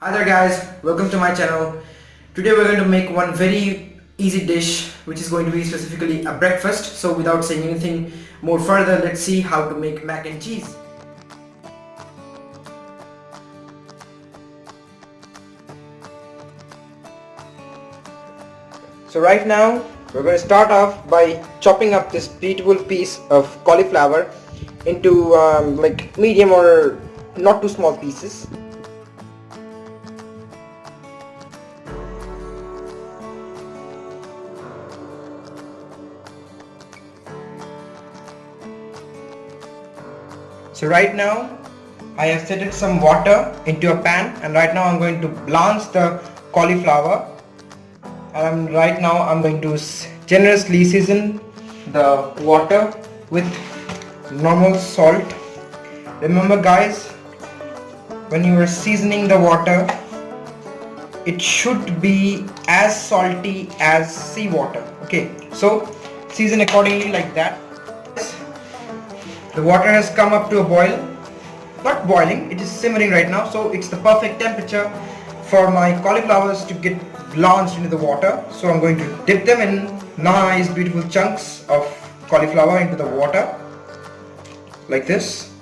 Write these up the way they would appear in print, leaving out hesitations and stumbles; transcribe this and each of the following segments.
Hi there guys, welcome to my channel. Today we're going to make one very easy dish which is going to be specifically a breakfast. So without saying anything more further, let's see how to make mac and cheese. So right now we're going to start off by chopping up this beautiful piece of cauliflower into like medium or not too small pieces. So right now I have set some water into a pan, and right now I'm going to blanch the cauliflower, and right now I'm going to generously season the water with normal salt. Remember guys, when you are seasoning the water, it should be as salty as seawater. Okay, so season accordingly like that. The water has come up to a boil, not boiling, it is simmering right now, so it's the perfect temperature for my cauliflowers to get blanched into the water. So I'm going to dip them in nice beautiful chunks of cauliflower into the water like this.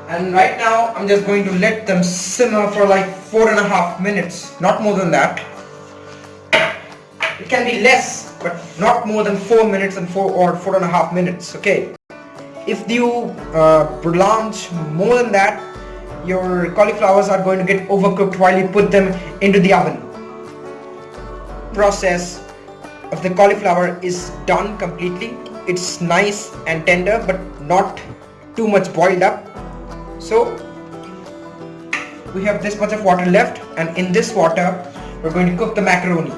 And right now I'm just going to let them simmer for like 4.5 minutes, not more than that. It can be less, but not more than 4 minutes and 4.5 minutes. Okay. If you blanch more than that, your cauliflowers are going to get overcooked while you put them into the oven. Process of the cauliflower is done completely. It's nice and tender, but not too much boiled up. So we have this much of water left, and in this water we're going to cook the macaroni.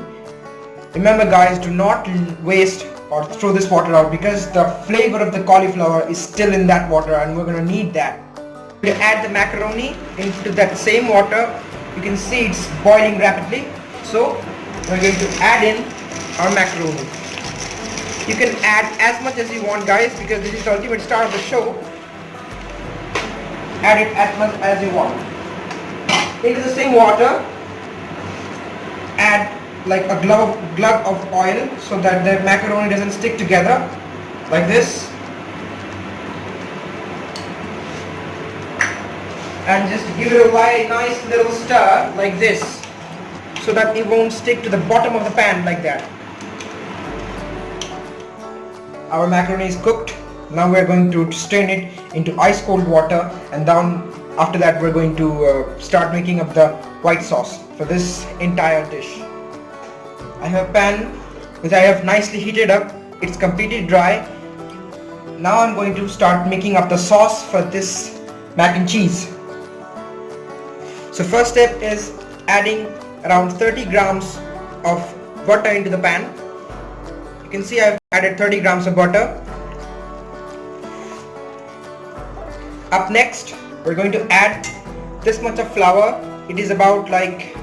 Remember guys, do not waste or throw this water out, because the flavor of the cauliflower is still in that water and we're going to need that. We add the macaroni into that same water. You can see it's boiling rapidly. So we're going to add in our macaroni. You can add as much as you want guys, because this is the ultimate star of the show. Add it as much as you want. Into the same water, add like a glove of oil so that the macaroni doesn't stick together like this, and just give it a nice little stir like this so that it won't stick to the bottom of the pan like that. Our macaroni is cooked. Now we're going to strain it into ice cold water, and then after that we're going to start making up the white sauce for this entire dish. I have a pan which I have nicely heated up. It's completely dry. Now I'm going to start making up the sauce for this mac and cheese. So first step is adding around 30 grams of butter into the pan. You can see I've added 30 grams of butter. Up next, we're going to add this much of flour. It is about like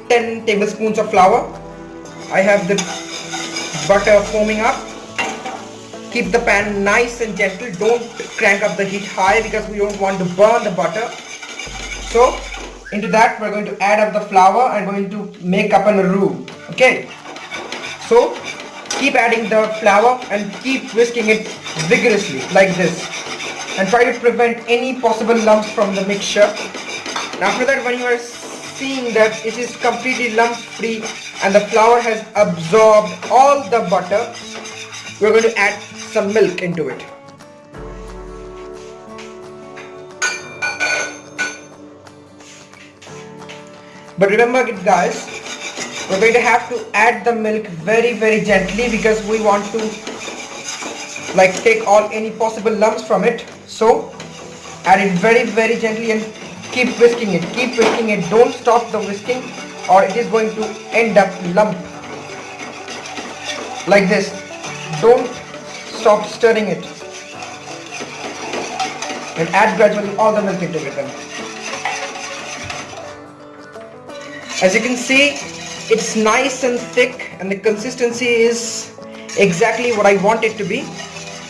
10 tablespoons of flour. I have the butter foaming up. Keep the pan nice and gentle. Don't crank up the heat high, because we don't want to burn the butter. So into that we're going to add up the flour and going to make up an roux. Okay. So keep adding the flour and keep whisking it vigorously like this, and try to prevent any possible lumps from the mixture. And after that, when you are seeing that it is completely lump free and the flour has absorbed all the butter, we're going to add some milk into it. But remember guys, we're going to have to add the milk very gently, because we want to like take all any possible lumps from it. So add it very gently and keep whisking it. Don't stop the whisking, or it is going to end up lump like this. Don't stop stirring it, and add gradually all the milk into it then. As you can see, it's nice and thick, and the consistency is exactly what I want it to be.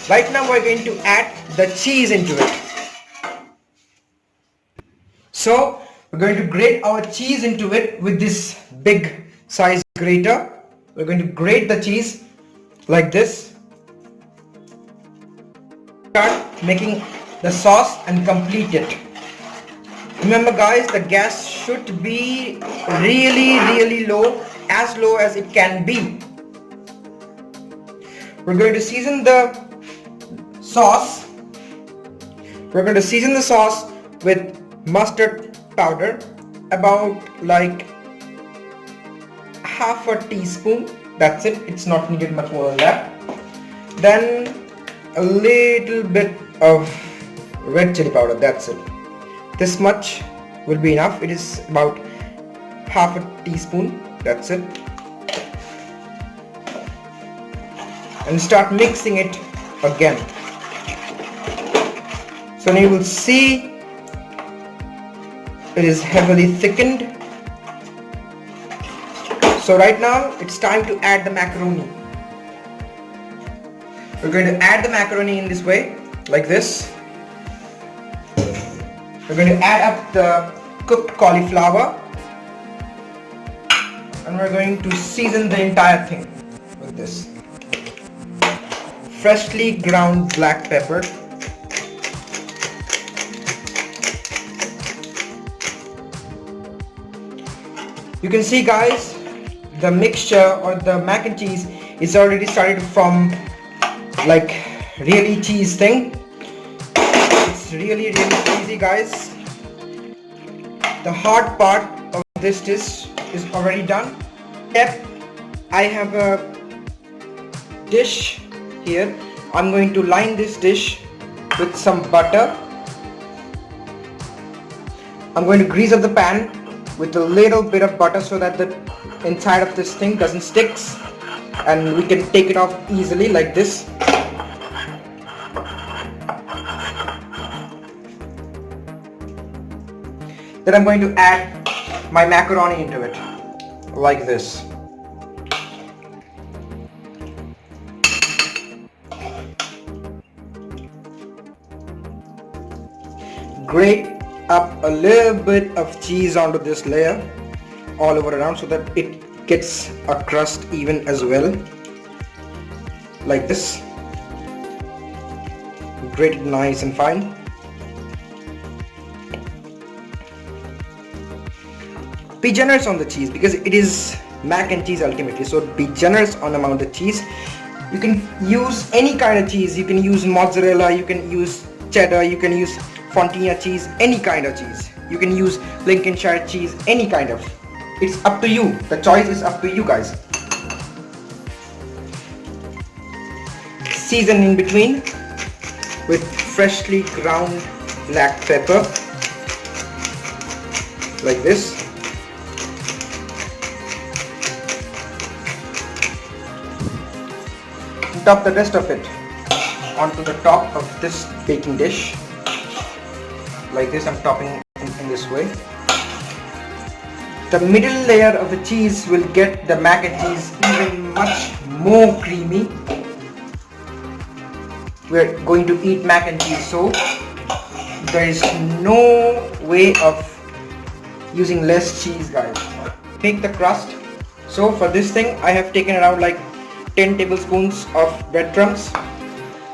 Right now we're going to add the cheese into it. So we're going to grate our cheese into it with this big size grater. We're going to grate the cheese like this. Start making the sauce and complete it. Remember guys, the gas should be really low, as low as it can be. We're going to season the sauce. We're going to season the sauce with mustard powder, about like half a teaspoon. That's it. It's not needed much more than that. Then a little bit of red chili powder. That's it. This much will be enough. It is about half a teaspoon. That's it. And start mixing it again. So now you will see it is heavily thickened. So right now it's time to add the macaroni. We're going to add the macaroni in this way, like this. We're going to add up the cooked cauliflower, and we're going to season the entire thing with this freshly ground black pepper. You can see guys, the mixture or the mac and cheese is already started from like really cheese thing. It's really easy guys. The hard part of this dish is already done. Step, I have a dish here. I'm going to line this dish with some butter. I'm going to grease up the pan with a little bit of butter so that the inside of this thing doesn't sticks, and we can take it off easily like this. Then I'm going to add my macaroni into it like this. Grate up a little bit of cheese onto this layer all over around so that it gets a crust even as well, like this. Grate it nice and fine. Be generous on the cheese because it is mac and cheese ultimately, so be generous on the amount of cheese. You can use any kind of cheese. You can use mozzarella, you can use cheddar, you can use Fontina cheese, any kind of cheese. You can use Lincolnshire cheese, any kind of. It's up to you. The choice is up to you guys. Season in between with freshly ground black pepper like this. Top the rest of it onto the top of this baking dish like this. I'm topping in this way. The middle layer of the cheese will get the mac and cheese even much more creamy. We're going to eat mac and cheese, so there is no way of using less cheese guys. Make the crust. So for this thing I have taken around like 10 tablespoons of breadcrumbs,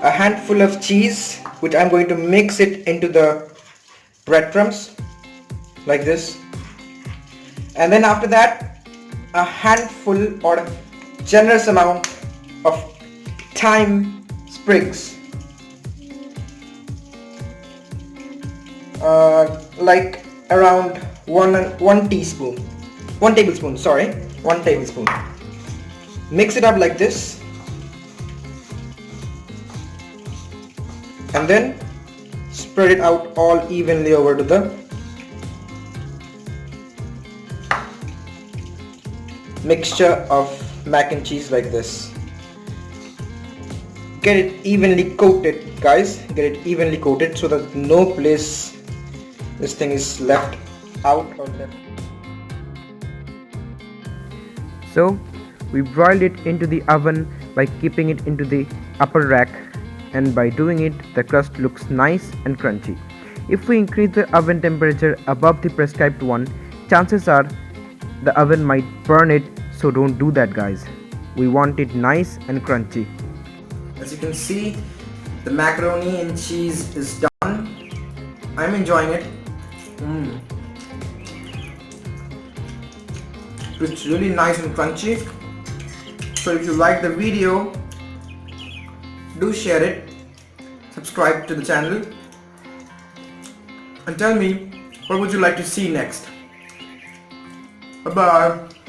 a handful of cheese, which I'm going to mix it into the breadcrumbs like this, and then after that a handful or a generous amount of thyme sprigs, like around one tablespoon. Mix it up like this, and then spread it out all evenly over to the mixture of mac and cheese like this. Get it evenly coated guys, get it evenly coated so that no place this thing is left out or left. So we broiled it into the oven by keeping it into the upper rack, and by doing it the crust looks nice and crunchy. If we increase the oven temperature above the prescribed one, chances are the oven might burn it, so don't do that guys. We want it nice and crunchy. As you can see, the macaroni and cheese is done. I'm enjoying it. It's really nice and crunchy. So if you like the video, do share it, subscribe to the channel, and tell me what would you like to see next. Bye bye.